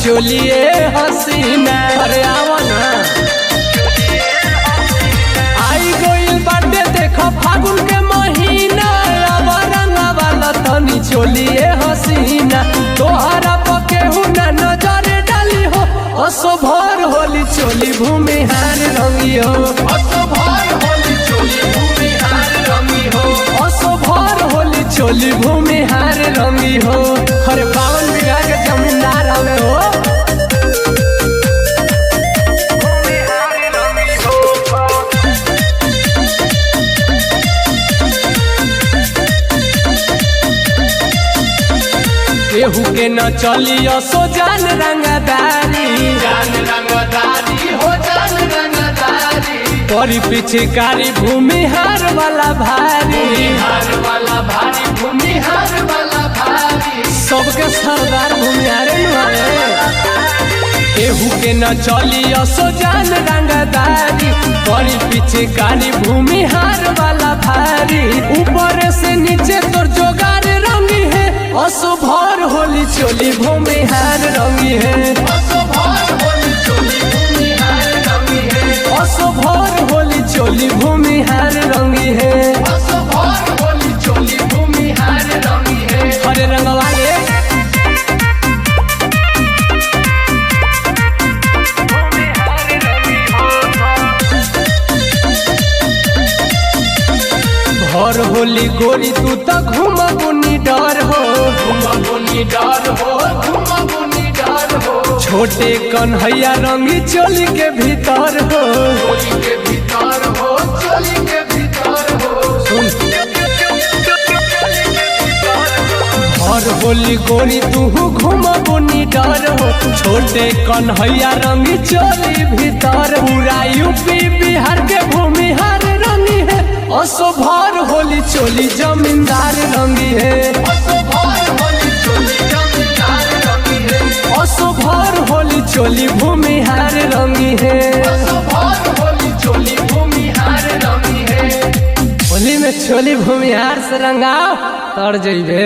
चोलिए हसीना। अरे आवा ना आई गोइल बाटे देखो फागुन के महीना, अब रंगा वाला तनी चोलिए हसीना। तोहरा पकेहू ना नजर डाली हो, असो भर होली चोली भूमिहार रंगी हो, असो भर होली चोली भूमिहार रंगी हो, असो भर होली चोली भूमिहार रंगी हो। हर 52 बीघा के जमींदार हवे हो। केहू के न चलियो सो जान रंगदारी, जान रंगदारी हो जान रंगदारी। परी पिछकारी भूमिहार वाला भारी, हार वाला भारी भूमिहार वाला भारी। सबके सरदार भूमिहार केहू के न चलियो सो जान रंगदारी। परी पिछकारी भूमिहार वाला भारी। ऊपर से नीचे तोर जोगार रंगी है, असो भर होली चोली भूमिहार रंगी है, असो भर होली चोली भूमिहार रंगी है, असो भर होली चोली भूमिहार रंगी है, असो भर होली चोली भूमिहार रंगी है। हरे रंग वाले भर होली गोरी तू तो घूमबुनी डर हो, घूमबुनी डर हो, घूमबुनी डर हो। छोटे कन्हैया रंगी चोली के भीतर हो, चोली के भीतर हो, चोली के भीतर हो। सुन भर होली गोरी तू घूमबुनी डर हो। छोटे कन्हैया रंगी चोली भीतर। पूरा यूपी बिहार के भूमिहार रंगी है, असो भर होली चोली जमींदार रंगी है, असो भर होली चोली जमींदार रंगी है, असो भर होली चोली भूमिहार रंगी है, असो भर होली चोली भूमिहार रंगी है। होली में चोली भूमिहार से रंगाओ तर जइबे।